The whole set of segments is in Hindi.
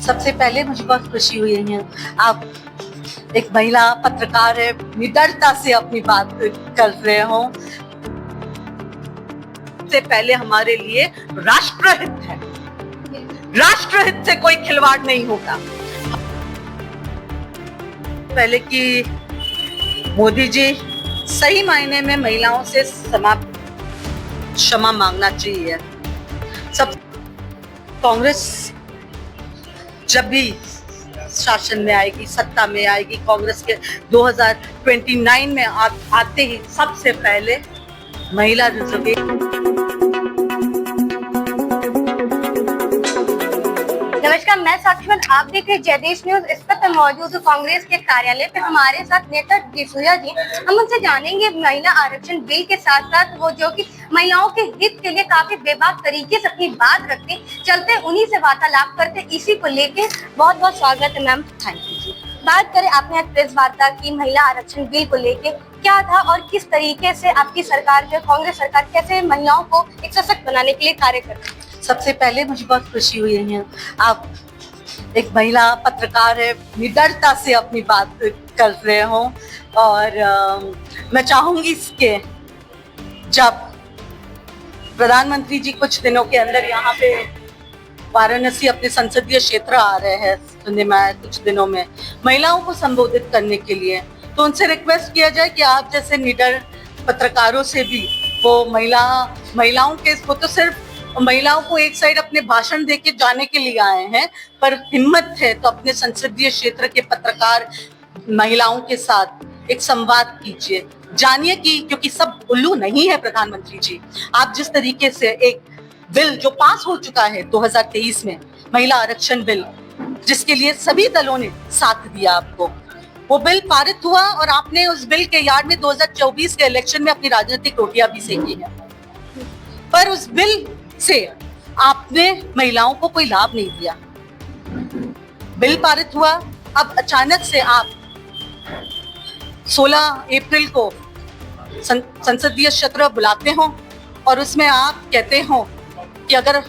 सबसे पहले मुझे बहुत खुशी हुई है आप एक महिला पत्रकार है, निडरता से अपनी बात कर रहे हो। सबसे पहले हमारे लिए राष्ट्रहित है, राष्ट्रहित से कोई खिलवाड़ नहीं होगा। पहले कि मोदी जी सही मायने में महिलाओं से क्षमा मांगना चाहिए। सब कांग्रेस जब भी शासन में आएगी, सत्ता में आएगी, कांग्रेस के 2029 में आते ही सबसे पहले महिला रिजर्वेशन। नमस्कार, मैं साक्षी, आप देख रहे जयदेश न्यूज। इस वक्त मौजूद कांग्रेस के कार्यालय पे हमारे साथ नेता डिसूजा जी। हम उनसे जानेंगे महिला आरक्षण बिल के साथ साथ वो जो कि महिलाओं के हित के लिए काफी बेबाक तरीके से अपनी बात रखते चलते, उन्हीं से वार्तालाप करते। इसी को लेके बहुत बहुत स्वागत है मैम। थैंक यू जी। बात करें, आपने एक प्रेस वार्ता की महिला आरक्षण बिल को लेके, क्या था और किस तरीके से आपकी सरकार कांग्रेस सरकार कैसे महिलाओं को एक सशक्त बनाने के लिए कार्य करती है? सबसे पहले मुझे बहुत खुशी हुई है आप एक महिला पत्रकार है, निडरता से अपनी बात कर रहे हो। और मैं चाहूंगी इसके जब प्रधानमंत्री जी कुछ दिनों के अंदर यहाँ पे वाराणसी अपने संसदीय क्षेत्र आ रहे हैं, सुनने में आया कुछ दिनों में, महिलाओं को संबोधित करने के लिए, तो उनसे रिक्वेस्ट किया जाए कि आप जैसे निडर पत्रकारों से भी वो महिलाओं के, वो तो सिर्फ महिलाओं को एक साइड अपने भाषण देके जाने के लिए आए हैं, पर हिम्मत है तो अपने संसदीय क्षेत्र के पत्रकार महिलाओं के साथ एक संवाद कीजिए, जानिए कि क्योंकि सब उल्लू नहीं है। प्रधानमंत्री जी, आप जिस तरीके से एक बिल जो पास हो चुका है 2023 में, महिला आरक्षण बिल, जिसके लिए सभी दलों ने साथ दिया आपको, वो बिल पारित हुआ और आपने उस बिल के यार्ड में 2024 के इलेक्शन में अपनी राजनीतिक रोटियां भी सेकी है, पर उस बिल से आपने महिलाओं को कोई लाभ नहीं दिया। बिल पारित हुआ, अब अचानक से आप 16 अप्रैल को संसदीय सत्र बुलाते हो और उसमें आप कहते हो कि अगर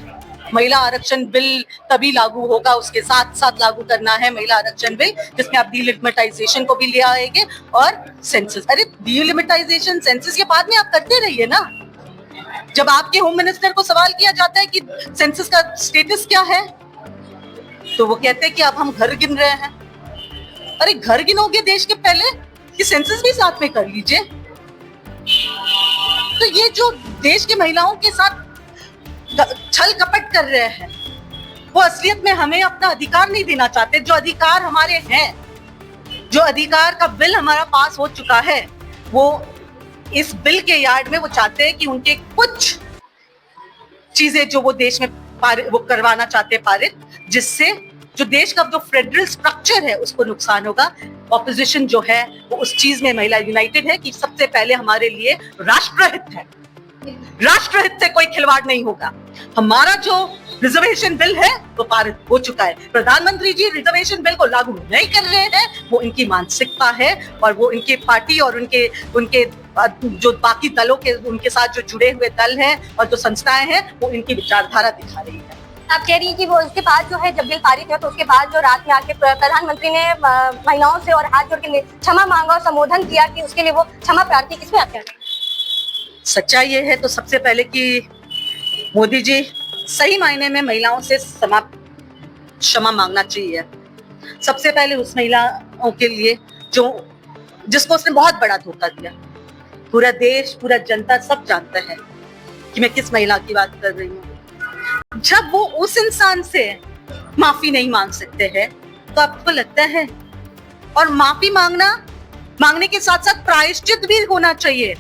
महिला आरक्षण बिल तभी लागू होगा, उसके साथ साथ लागू करना है महिला आरक्षण बिल, जिसमें आप डीलिमिटाइजेशन को भी ले आएंगे और सेंसस। अरे डीलिमिटाइजेशन सेंसस के बाद में आप करते रहिए ना। जब आपके होम मिनिस्टर को सवाल किया जाता है कि सेंसस का स्टेटस क्या है, तो वो कहते हैं कि अब हम घर गिन रहे हैं। अरे घर गिनोगे देश के पहले कि सेंसस भी साथ में कर लीजिए। तो ये जो देश की महिलाओं के साथ छल कपट कर रहे हैं, वो असलियत में हमें अपना अधिकार नहीं देना चाहते। जो अधिकार हमारे हैं, जो अधिकार का बिल हमारा पास हो चुका है, वो इस बिल के यार्ड में वो चाहते हैं कि उनके कुछ चीजें जो वो देश में वो करवाना चाहते हैं पारित, जिससे जो देश का जो फेडरल स्ट्रक्चर है उसको नुकसान होगा। ऑपोजिशन जो है वो उस चीज में महिला यूनाइटेड है कि सबसे पहले हमारे लिए राष्ट्रहित है, राष्ट्रहित से कोई खिलवाड़ नहीं होगा। हमारा जो रिजर्वेशन बिल है वो पारित हो चुका है। प्रधानमंत्री जी रिजर्वेशन बिल को लागू नहीं कर रहे हैं, वो इनकी मानसिकता है और वो इनके पार्टी और उनके जो बाकी दलों के, उनके साथ जो जुड़े हुए दल हैं और जो संस्थाएं हैं, वो इनकी विचारधारा दिखा रही है। आप कह रही हैं कि वो उसके बाद जो है जब बिल पारित हुआ तो उसके बाद जो रात में आके प्रधानमंत्री ने महिलाओं से और हाथ जोड़ के क्षमा मांगा और संबोधन किया कि उसके लिए वो क्षमा प्रार्थी, किसमें आप कह रहे हैं? सच्चाई ये है तो सबसे पहले कि मोदी जी सही मायने में महिलाओं से क्षमा मांगना चाहिए। सबसे पहले उस महिलाओं के लिए जिसको उसने बहुत बड़ा धोखा दिया। पूरा देश, पूरा जनता सब जानता है कि मैं किस महिला की बात कर रही हूँ। जब वो उस इंसान से माफी नहीं मांग सकते हैं तो आपको लगता है, और माफी मांगने के साथ साथ प्रायश्चित भी होना चाहिए।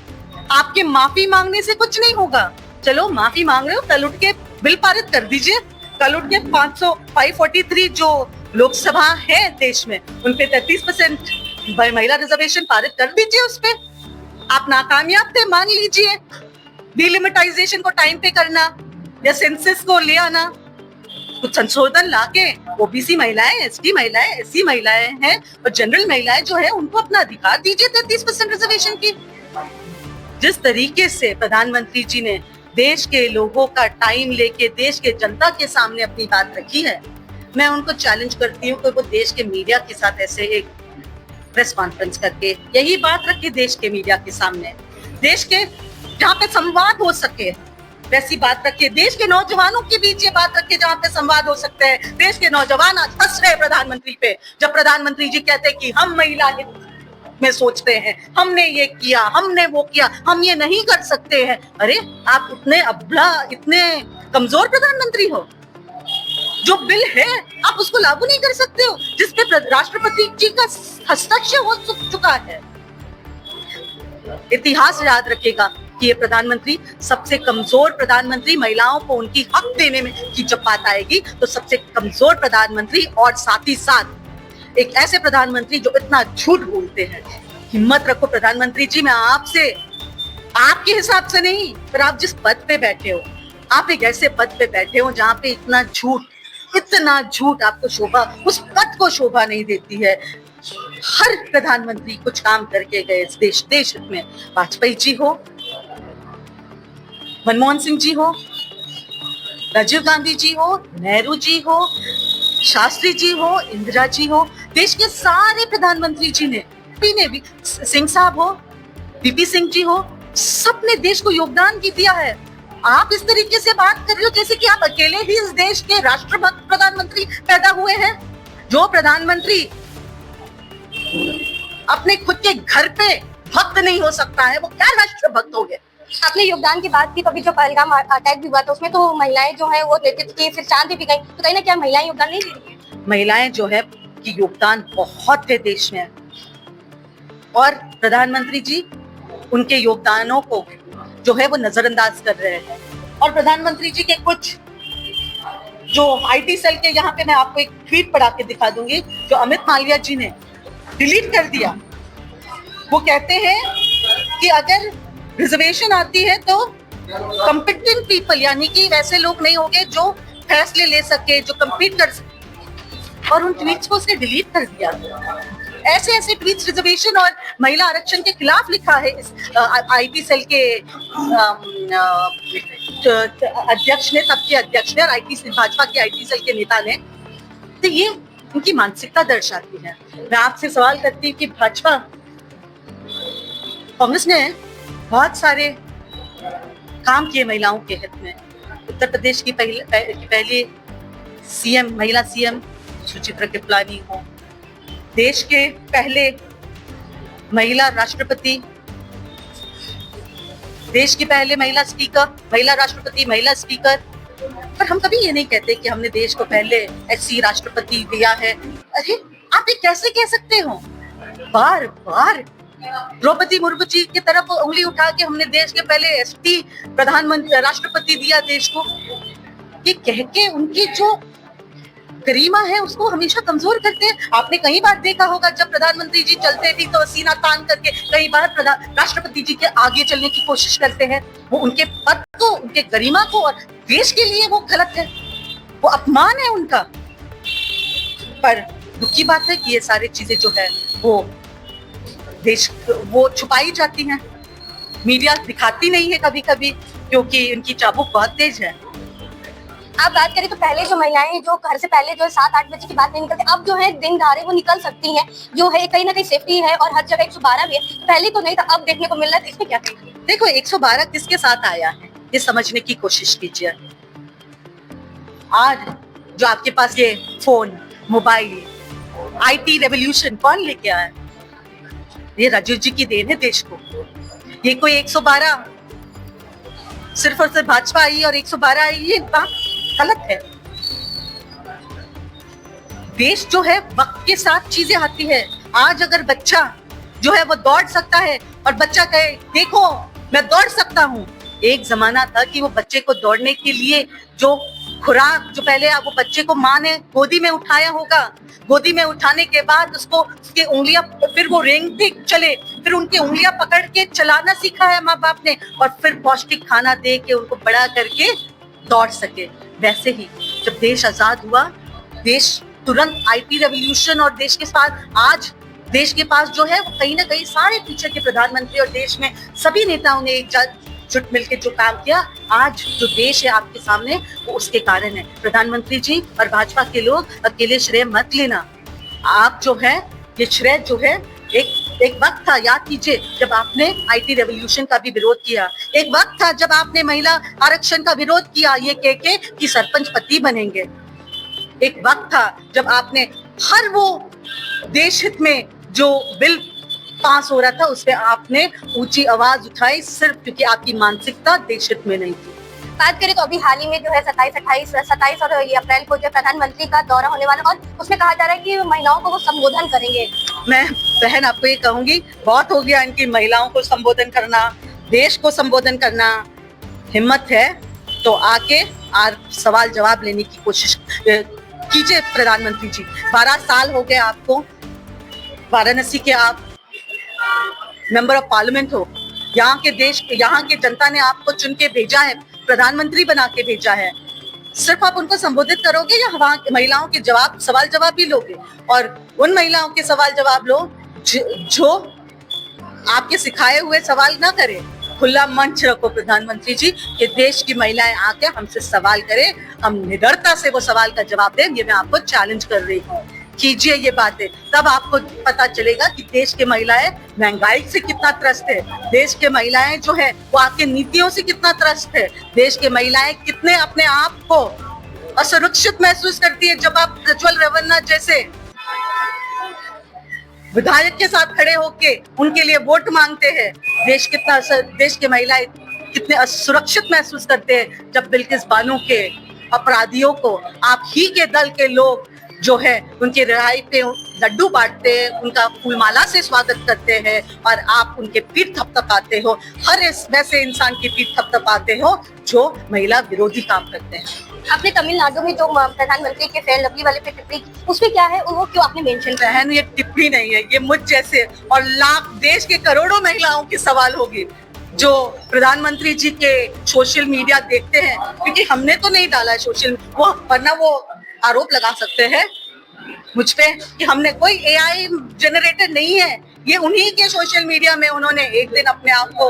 आपके माफी मांगने से कुछ नहीं होगा। चलो माफी मांग रहे हो, कल उठ के बिल पारित कर दीजिए। कल उठ के 543 जो लोकसभा है देश में, उनपे 33% महिला रिजर्वेशन पारित कर दीजिए। उस पे आप नाकामयाब थे, मान लीजिए। डीलिमिटाइजेशन को टाइम पे करना या सेंसस को ले आना, कुछ संशोधन लाके ओबीसी महिलाएं, एसटी महिलाएं, एससी महिलाएं हैं और जनरल महिलाएं जो है उनको अपना अधिकार दीजिए 33% रिजर्वेशन की। जिस तरीके से प्रधानमंत्री जी ने देश के लोगों का टाइम लेके देश के जनता के सामने अपनी बात रखी है, मैं उनको चैलेंज करती हूँ कि वो देश के मीडिया के साथ ऐसे एक प्रेस कॉन्फ्रेंस करके यही बात रखे देश के मीडिया के सामने, देश के जहाँ पे संवाद हो सके वैसी बात रखिए, देश के नौजवानों के बीच ये बात रखिए जहाँ पे संवाद हो सकते हैं। देश के नौजवान आज हंस रहे प्रधानमंत्री पे, जब प्रधानमंत्री जी कहते हैं कि हम महिला हित में सोचते हैं, हमने ये किया, हमने वो किया, हम ये नहीं कर सकते हैं। अरे आप इतने अबला, इतने कमजोर प्रधानमंत्री हो, जो बिल है आप उसको लागू नहीं कर सकते हो जिसपे राष्ट्रपति जी का हस्ताक्षर हो चुका है। इतिहास याद रखेगा कि ये प्रधानमंत्री सबसे कमजोर प्रधानमंत्री, महिलाओं को उनकी हक देने में की जब बात आएगी तो सबसे कमजोर प्रधानमंत्री, और साथ ही साथ एक ऐसे प्रधानमंत्री जो इतना झूठ बोलते हैं। हिम्मत रखो प्रधानमंत्री जी, मैं आपसे आपके हिसाब से नहीं, पर आप जिस पद पे बैठे हो, आप एक ऐसे पद पे बैठे हो जहाँ पे इतना झूठ आपको शोभा, उस पद को शोभा नहीं देती है। हर प्रधानमंत्री कुछ काम करके गए इस देश में, वाजपेयी जी हो, मनमोहन सिंह जी हो, राजीव गांधी जी हो, नेहरू जी हो, शास्त्री जी हो, इंदिरा जी हो, देश के सारे प्रधानमंत्री जी ने भी, सिंह साहब हो, बीपी सिंह जी हो, सबने देश को योगदान भी दिया है। आप इस तरीके से बात कर रहे हो जैसे कि आप अकेले ही इस देश के राष्ट्रभक्त प्रधानमंत्री पैदा हुए हैं। जो प्रधानमंत्री अपने खुद के घर पे भक्त नहीं हो सकता है, वो क्या राष्ट्रभक्त हो गए। आपने योगदान की बात की, तो अभी जो पहलगाम अटैक भी हुआ था उसमें तो महिलाएं जो है वो नेतृत्व की, फिर चांद भी गई, तो कहीं ना क्या महिलाएं योगदान नहीं दे रही है? महिलाएं जो है की योगदान बहुत है देश में, और प्रधानमंत्री जी उनके योगदानों को जो है वो नजरअंदाज कर रहे हैं। और प्रधानमंत्री जी के कुछ जो आईटी सेल के, यहाँ पे मैं आपको एक ट्वीट पढ़ा के दिखा दूंगी जो अमित मालविया जी ने डिलीट कर दिया। वो कहते हैं कि अगर रिजर्वेशन आती है तो कॉम्पिटेंट पीपल, यानी कि वैसे लोग नहीं होंगे जो फैसले ले सके, जो कम्पीट कर सके, और उन ट्वीट्स को उसने डिलीट कर दिया। ऐसे ट्वीट्स रिजर्वेशन और महिला आरक्षण के खिलाफ लिखा है इस आईटी सेल के अध्यक्ष ने, तब के अध्यक्ष ने, और भाजपा के आईटी सेल के नेता ने। तो ये उनकी मानसिकता दर्शाती है। मैं आपसे सवाल करती हूँ कि भाजपा, कांग्रेस ने बहुत सारे काम किए महिलाओं के हित में। उत्तर प्रदेश की पहली सीएम, महिला सीएम सुचित्रा कृपलानी हो, देश के पहले महिला राष्ट्रपति, देश के पहले महिला स्पीकर, महिला राष्ट्रपति, महिला स्पीकर। पर हम कभी ये नहीं कहते कि हमने देश को पहले ऐसी राष्ट्रपति दिया है। अरे आप ये कैसे कह सकते हो? बार बार द्रौपदी मुर्मू जी की तरफ उंगली उठा के हमने देश के पहले एसटी प्रधानमंत्री, राष्ट्रपति दिया देश को, ये कह के उनकी जो गरिमा है उसको हमेशा कमजोर करते हैं। आपने कई बार देखा होगा जब प्रधानमंत्री जी चलते भी तो सीना तान करके कई बार राष्ट्रपति जी के आगे चलने की कोशिश करते हैं। वो उनके पद को, उनके गरिमा को, और देश के लिए वो गलत है, वो अपमान है उनका। पर दुख की बात है कि ये सारी चीजें जो है वो छुपाई जाती हैं, मीडिया दिखाती नहीं है कभी कभी, क्योंकि उनकी चाबुक बहुत तेज है। आप बात करें तो पहले जो महिलाएं जो घर से पहले जो 7-8 बजे की बात नहीं निकलती, अब जो है दिन दहाड़े वो निकल सकती हैं, जो है कहीं ना कहीं सेफ्टी है, और हर जगह 112 भी है। पहले तो नहीं था, अब देखने को मिल रहा है, इसमें क्या कहेंगे? देखो 112 किसके साथ आया है ये समझने की कोशिश कीजिए। आज जो आपके पास ये फोन, मोबाइल, आईटी रेवोल्यूशन कौन लेके आया? ये राजीव जी की देन है देश को। ये कोई 112 सिर्फ और सिर्फ भाजपा आई और 112 आई, ये बात गलत है। देश जो है वक्त के साथ चीजें आती है। आज अगर बच्चा जो है वो दौड़ सकता है और बच्चा कहे देखो मैं दौड़ सकता हूँ, एक जमाना था कि वो बच्चे को दौड़ने के लिए जो खुराक, जो पहले वो बच्चे को माँ ने गोदी में उठाया होगा, गोदी में उठाने के बाद उसको उसके उंगलियां, फिर वो रेंगते चले, फिर उनकी उंगलियां पकड़ के चलाना सीखा है माँ बाप ने, और फिर पौष्टिक खाना दे के उनको बड़ा करके दौड़ सके। वैसे ही जब देश आजाद हुआ, देश तुरंत आईटी रेवोल्यूशन, और देश के साथ आज देश के पास जो है वो कहीं ना कहीं सारे पीछे के प्रधानमंत्री और देश में सभी नेताओं ने जुट मिलकर जो काम किया, आज जो देश है आपके सामने, वो उसके कारण है। प्रधानमंत्री जी और भाजपा के लोग अकेले श्रेय मत लेना। आप जो है ये श्रेय जो है, एक वक्त था, याद कीजिए, जब आपने IT रेवोल्यूशन का भी विरोध किया। एक वक्त था जब आपने महिला आरक्षण का विरोध किया, ये कह के कि सरपंच पति बनेंगे। एक वक्त था जब आपने हर वो देश हित में जो बिल पास हो रहा था, उसमें आपने ऊंची आवाज उठाई, सिर्फ क्योंकि आपकी मानसिकता देश हित में नहीं थी। बात करें तो अभी हाल ही में जो है 27 और ये अप्रैल को जो प्रधानमंत्री का दौरा होने वाला, और उसमें कहा जा रहा है कि महिलाओं को वो संबोधन करेंगे। मैं बहन आपको ये कहूंगी, बहुत हो गया इनकी महिलाओं को संबोधन करना, देश को संबोधन करना। हिम्मत है तो आके सवाल जवाब लेने की कोशिश कीजिए। प्रधानमंत्री जी, 12 साल हो गए आपको, वाराणसी के आप मेंबर ऑफ पार्लियामेंट हो। यहाँ के जनता ने आपको चुन के भेजा है, प्रधानमंत्री बना के भेजा है। सिर्फ आप उनको संबोधित करोगे या वहाँ की महिलाओं के सवाल जवाब भी लोगे? और उन महिलाओं के सवाल जवाब लो जो आपके सिखाए हुए सवाल ना करे। खुला मंच रखो प्रधानमंत्री जी कि देश की महिलाएं आके हमसे सवाल करें, हम निडरता से वो सवाल का जवाब दें। ये मैं आपको चैलेंज कर रही हूँ, कीजिए ये बातें, तब आपको पता चलेगा कि देश के महिलाएं महंगाई से कितना त्रस्त है, देश के महिलाएं जो है वो आपके नीतियों से कितना त्रस्त है, देश के महिलाएं कितने अपने आप को असुरक्षित महसूस करती है जब आप प्रज्वल रेवन्ना जैसे विधायक के साथ खड़े होके उनके लिए वोट मांगते हैं। देश के महिलाएं कितने असुरक्षित महसूस करते हैं जब बिल्किस बानो के अपराधियों को आप ही के दल के लोग जो है उनके रिहाई पे लड्डू बांटते हैं, उनका फूलमाला से स्वागत करते हैं, और आप उनके पीठ थपथपाते हो। हर वैसे इंसान की पीठ थपथपाते हो जो महिला विरोधी काम करते हैं। आपने तमिलनाडु में जो प्रधानमंत्री के फेयर लवली वाले पे टिप्पणी, उसमें क्या है वो क्यों आपने मेंशन किया? बहन, ये टिप्पणी नहीं है, ये मुझ जैसे और लाख देश के करोड़ों महिलाओं की सवाल होगी जो प्रधानमंत्री जी के सोशल मीडिया देखते हैं, क्योंकि हमने तो नहीं डाला है सोशल, वरना वो आरोप लगा सकते हैं मुझ पे कि हमने कोई AI जनरेटर नहीं है। ये उन्हीं के सोशल मीडिया में उन्होंने एक दिन अपने आप को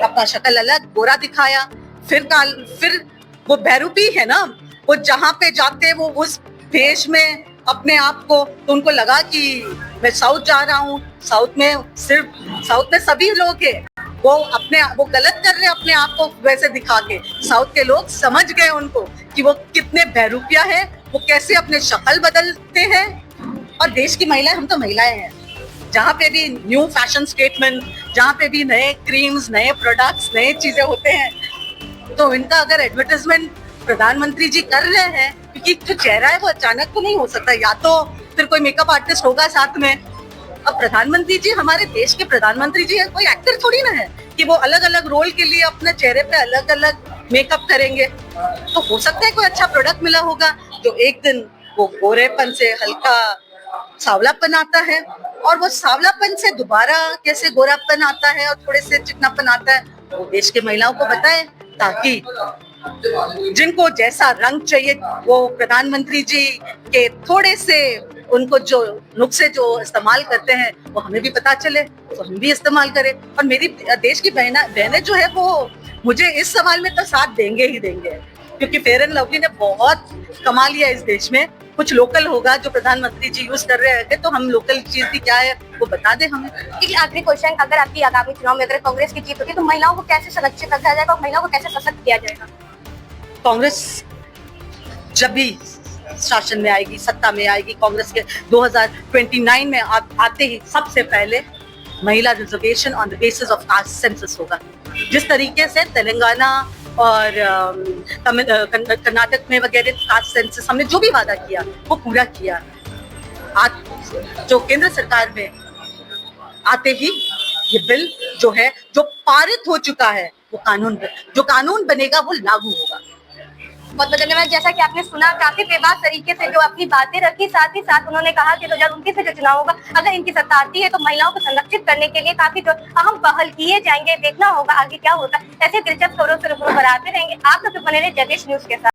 अपना शक्ल अलग गोरा दिखाया, फिर वो बहरूपी है ना, वो जहाँ पे जाते वो उस देश में अपने आप को, तो उनको लगा कि मैं साउथ जा रहा हूँ, साउथ में सभी लोग हैं, वो गलत कर रहे हैं अपने आप को वैसे दिखा के। साउथ के लोग समझ गए उनको कि वो कितने बहरूपिया है, वो कैसे अपने शक्ल बदलते हैं। और देश की महिलाएं, हम तो महिलाएं हैं, जहाँ पे भी न्यू फैशन स्टेटमेंट, जहाँ पे भी नए क्रीम्स, नए प्रोडक्ट्स, नए चीजें होते हैं, तो इनका अगर एडवर्टाइजमेंट प्रधानमंत्री जी कर रहे हैं, क्योंकि जो चेहरा है वो अचानक तो नहीं हो सकता, या तो फिर कोई मेकअप आर्टिस्ट होगा साथ में। अब प्रधानमंत्री जी हमारे देश के प्रधानमंत्री जी है, कोई एक्टर थोड़ी ना है कि वो अलग अलग रोल के लिए अपने चेहरे पे अलग अलग मेकअप करेंगे। तो हो सकता है कोई अच्छा प्रोडक्ट मिला होगा जो एक दिन वो गोरेपन से हल्का सांवलापन आता है, और वो सांवलापन से दोबारा कैसे गोरापन आता है और थोड़े से चिकनापन आता है, वो देश के महिलाओं को बताए, ताकि जिनको जैसा रंग चाहिए वो प्रधानमंत्री जी के थोड़े से उनको जो नुस्खे जो इस्तेमाल करते हैं वो हमें भी पता चले, तो हम भी इस्तेमाल करें। और मेरी देश की बहनें जो है वो मुझे इस सवाल में तो साथ देंगे ही देंगे, क्योंकि फेयर एंड लवली ने बहुत कमा लिया इस देश में। कुछ लोकल होगा जो प्रधानमंत्री जी यूज कर रहे हैं, तो हम लोकल चीज भी क्या है वो बता दे हमें। ठीक, आखिरी क्वेश्चन, अगर आपकी आगामी चुनाव में अगर कांग्रेस की जीत होती है तो महिलाओं को कैसे संरक्षित रखा जाएगा और महिलाओं को कैसे सशक्त किया जाएगा? कांग्रेस जब भी शासन में आएगी, सत्ता में आएगी, कांग्रेस के 2029 में आते ही सबसे पहले महिला reservation on the basis of caste census होगा। जिस तरीके से तेलंगाना और कर्नाटक में वगैरह कास्ट सेंसस हमने जो भी वादा किया वो पूरा किया। आज जो केंद्र सरकार में आते ही ये बिल जो है जो पारित हो चुका है वो कानून बनेगा, वो लागू होगा। बहुत बहुत धन्यवाद। जैसा कि आपने सुना, काफी बेबाक तरीके से जो अपनी बातें रखी, साथ ही साथ उन्होंने कहा कि 2029 में जो चुनाव होगा, अगर इनकी सत्ता आती है तो महिलाओं को संरक्षित करने के लिए काफी जो अहम पहल किए जाएंगे। देखना होगा आगे क्या होता है। ऐसे दिलचस्प खबरों से रूबरू कराते रहेंगे। आप लोग बने रहे जयदेश न्यूज के साथ।